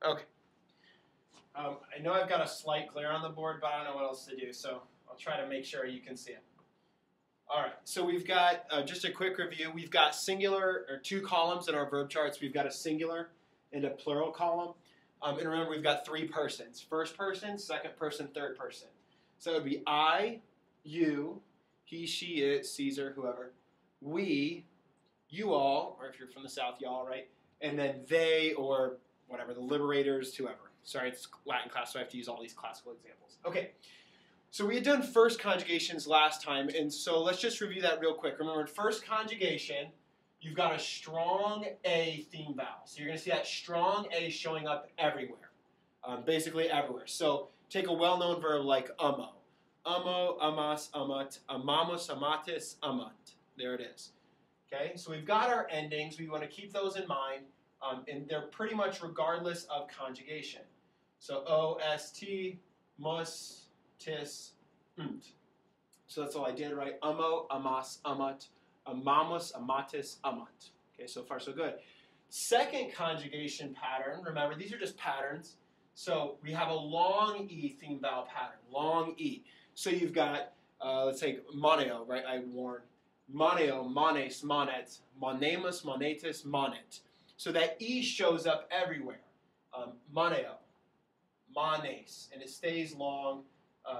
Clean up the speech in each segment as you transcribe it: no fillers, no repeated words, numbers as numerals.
Okay. I know I've got a slight glare on the board, but I don't know what else to do, so I'll try to make sure you can see it. All right, so we've got, just a quick review, we've got singular, or two columns in our verb charts. We've got a singular and a plural column. And remember, we've got three persons. First person, second person, third person. So it would be I, you, he, she, it, Caesar, whoever, we, you all, or if you're from the South, y'all, right? And then they, or whatever, the liberators, whoever. Sorry, it's Latin class, so I have to use all these classical examples. Okay, so we had done first conjugations last time, and so let's just review that real quick. Remember, in first conjugation, you've got a strong A theme vowel. So you're going to see that strong A showing up everywhere, basically everywhere. So take a well-known verb like amo. Amo, amas, amat, amamos, amatis, amat. There it is. Okay, so we've got our endings. We want to keep those in mind, and they're pretty much regardless of conjugation. So O-S-T, mus, tis, unt. So that's all I did, right? Amo, amas, amat, amamos, amatis, amat. Okay, so far so good. Second conjugation pattern, remember, these are just patterns. So we have a long E theme vowel pattern, long E. So you've got, let's take moneo, right? I warned. Moneo, mones, monet, monemus, monetis, monet. So that E shows up everywhere. Moneo, mones, and it stays long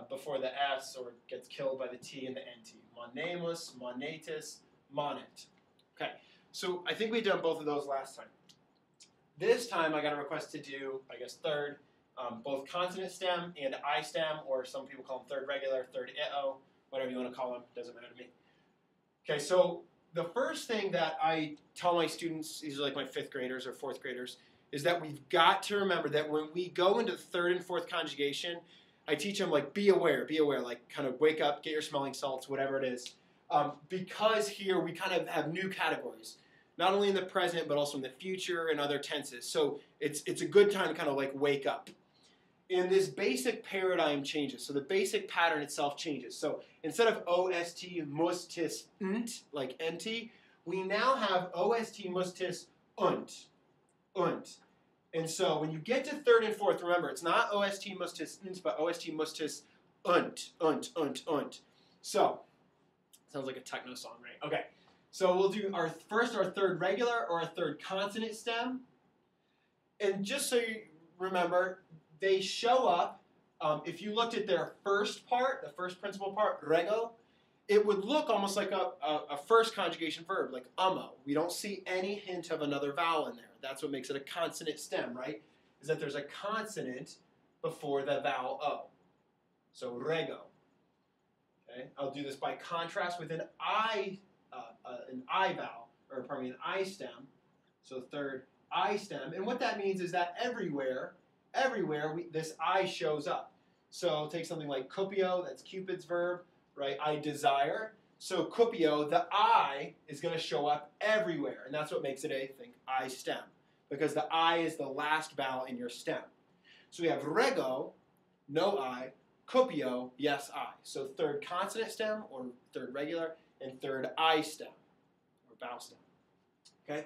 before the S or gets killed by the T and the NT. Monemus, monetis, monet. Okay, so I think we've done both of those last time. This time I got a request to do, I guess, third, both consonant stem and I stem, or some people call them third regular, third I-O, whatever you want to call them, doesn't matter to me. Okay, so the first thing that I tell my students, these are like my fifth graders or fourth graders, is that we've got to remember that when we go into third and fourth conjugation, I teach them like be aware, like kind of wake up, get your smelling salts, whatever it is. Because here we kind of have new categories, not only in the present but also in the future and other tenses. So it's a good time to kind of like wake up. And this basic paradigm changes. So the basic pattern itself changes. So instead of O-S-T, mus, tis, unt, like nt, we now have O-S-T, mus, tis, unt. Unt. And so when you get to third and fourth, remember, it's not O-S-T, mus, tis, unt, but O-S-T, mus, tis, unt, unt, unt, unt. So, sounds like a techno song, right? Okay. So we'll do our third regular or our third consonant stem. And just so you remember, they show up, if you looked at their first part, the first principal part, rego, it would look almost like a first conjugation verb, like amo. We don't see any hint of another vowel in there. That's what makes it a consonant stem, right? Is that there's a consonant before the vowel O. So rego. Okay? I'll do this by contrast with an I vowel, or pardon me, an I stem. So third I stem. And what that means is that everywhere this I shows up. So take something like cupio, that's Cupid's verb, right? I desire. So cupio, the I is going to show up everywhere, and that's what makes it a, think, I stem, because the I is the last vowel in your stem. So we have rego, no I, cupio, yes I. So third consonant stem, or third regular, and third I stem, or vowel stem. Okay?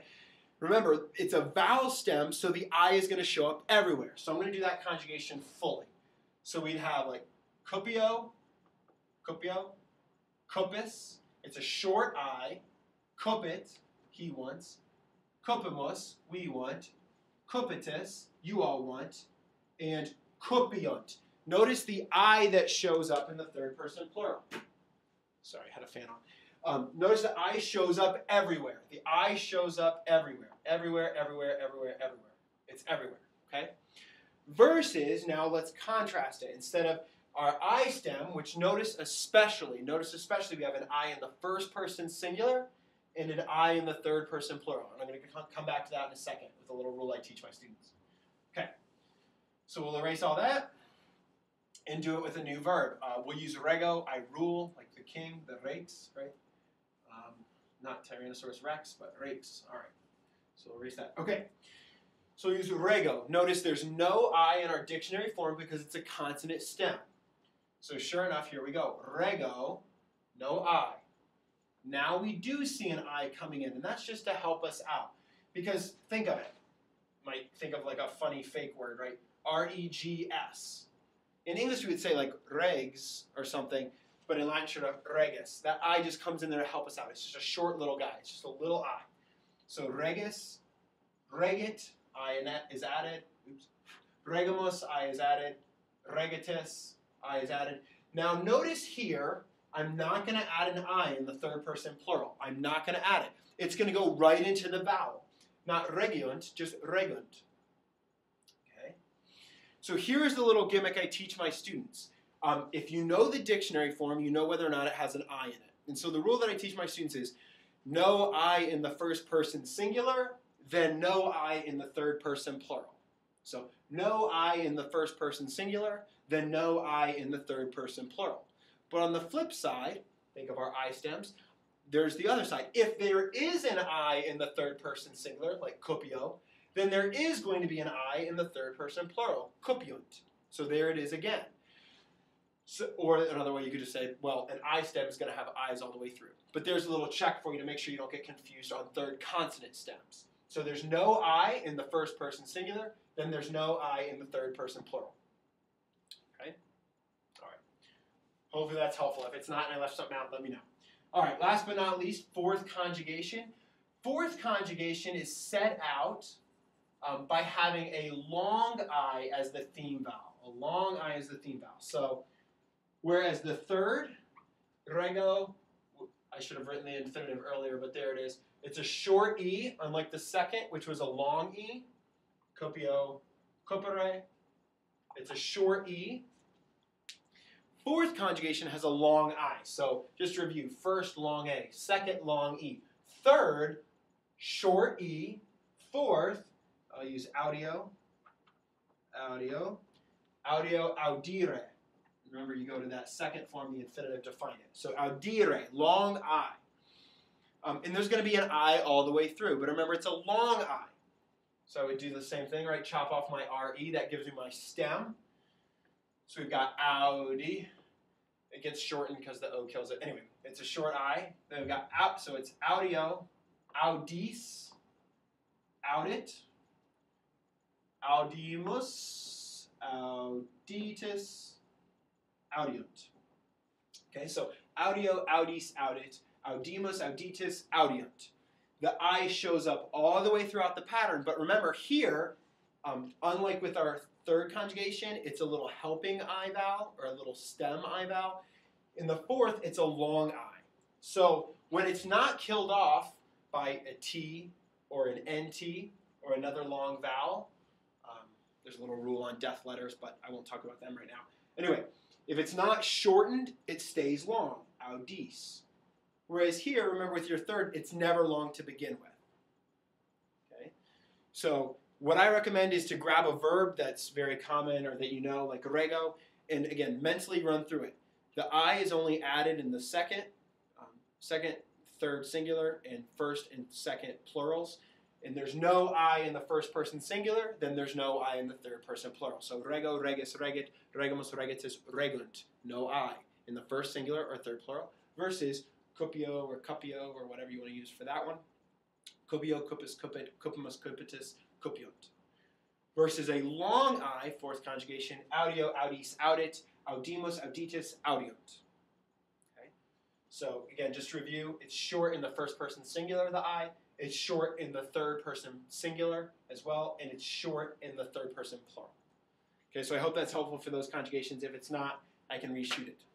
Remember, it's a vowel stem, so the I is going to show up everywhere. So I'm going to do that conjugation fully. So we'd have like cupio, cupio, cupis, it's a short I, cupit, he wants, cupimus, we want, cupitus, you all want, and cupiunt. Notice the I that shows up in the third person plural. Sorry, I had a fan on. Notice the I shows up everywhere. The I shows up everywhere. Everywhere, everywhere, everywhere, everywhere. It's everywhere, okay? Versus, now let's contrast it. Instead of our I stem, which notice especially we have an I in the first person singular and an I in the third person plural. And I'm going to come back to that in a second with a little rule I teach my students. Okay, so we'll erase all that and do it with a new verb. We'll use rego, I rule, like the king, the rex, right? Not Tyrannosaurus Rex, but rex. All right, so we'll erase that. Okay, so we'll use rego. Notice there's no I in our dictionary form because it's a consonant stem. So sure enough, here we go. Rego, no I. Now we do see an I coming in, and that's just to help us out. Because think of it. might think of like a funny fake word, right? R-E-G-S. In English, we would say like regs or something, but in Latin, sort of regis. That I just comes in there to help us out. It's just a short little guy. It's just a little I. So regis, regit, I is added. Oops. Regimus, I is added. Regitis, I is added. Now notice here, I'm not going to add an I in the third person plural. I'm not going to add it. It's going to go right into the vowel. Not regiunt, just regunt. Okay? So here's the little gimmick I teach my students. If you know the dictionary form, you know whether or not it has an I in it. And so the rule that I teach my students is no I in the first person singular, then no I in the third person plural. So no I in the first person singular, then no I in the third person plural. But on the flip side, think of our I stems, there's the other side. If there is an I in the third person singular, like copio, then there is going to be an I in the third person plural, copiunt. So there it is again. So, or another way you could just say, well, an I stem is going to have I's all the way through. But there's a little check for you to make sure you don't get confused on third consonant stems. So there's no I in the first person singular, then there's no I in the third person plural. Okay? All right. Hopefully that's helpful. If it's not and I left something out, let me know. All right, last but not least, fourth conjugation. Fourth conjugation is set out by having a long I as the theme vowel. A long I as the theme vowel. So, whereas the third, rego, I should have written the infinitive earlier, but there it is. It's a short E, unlike the second, which was a long E. Copio, copere. It's a short E. Fourth conjugation has a long I. So just to review, first long A, second long E. Third, short E. Fourth, I'll use audio, audire. Remember, you go to that second form, the infinitive, to find it. So audire, long I. And there's going to be an I all the way through. But remember, it's a long I. So I would do the same thing, right? Chop off my RE. That gives me my stem. So we've got audi. It gets shortened because the O kills it. Anyway, it's a short I. Then we've got out. So it's audio, audis, audit, audimus, auditus, audiunt. Okay, so audio, audis, audit, audimus, auditus, audiunt. The I shows up all the way throughout the pattern, but remember here, unlike with our third conjugation, it's a little helping I vowel, or a little stem I vowel. In the fourth, it's a long I. So when it's not killed off by a T or an NT or another long vowel, there's a little rule on death letters, but I won't talk about them right now. Anyway, if it's not shortened, it stays long, audis. Whereas here, remember with your third, it's never long to begin with. Okay? So what I recommend is to grab a verb that's very common or that you know, like rego, and again, mentally run through it. The I is only added in the second, third singular, and first and second plurals. And there's no I in the first person singular, then there's no I in the third person plural. So rego, regis, regit, regimus, regitus, regunt. No I in the first singular or third plural. Versus copio or copio or whatever you want to use for that one. Copio, cupus, cupit, cupimus, cupitus, copiunt. Versus a long I, fourth conjugation, audio, audis, audit, audimus, auditus, audiunt. Okay? So again, just to review, it's short in the first person singular, the I. It's short in the third person singular as well, and it's short in the third person plural. Okay, so I hope that's helpful for those conjugations. If it's not, I can reshoot it.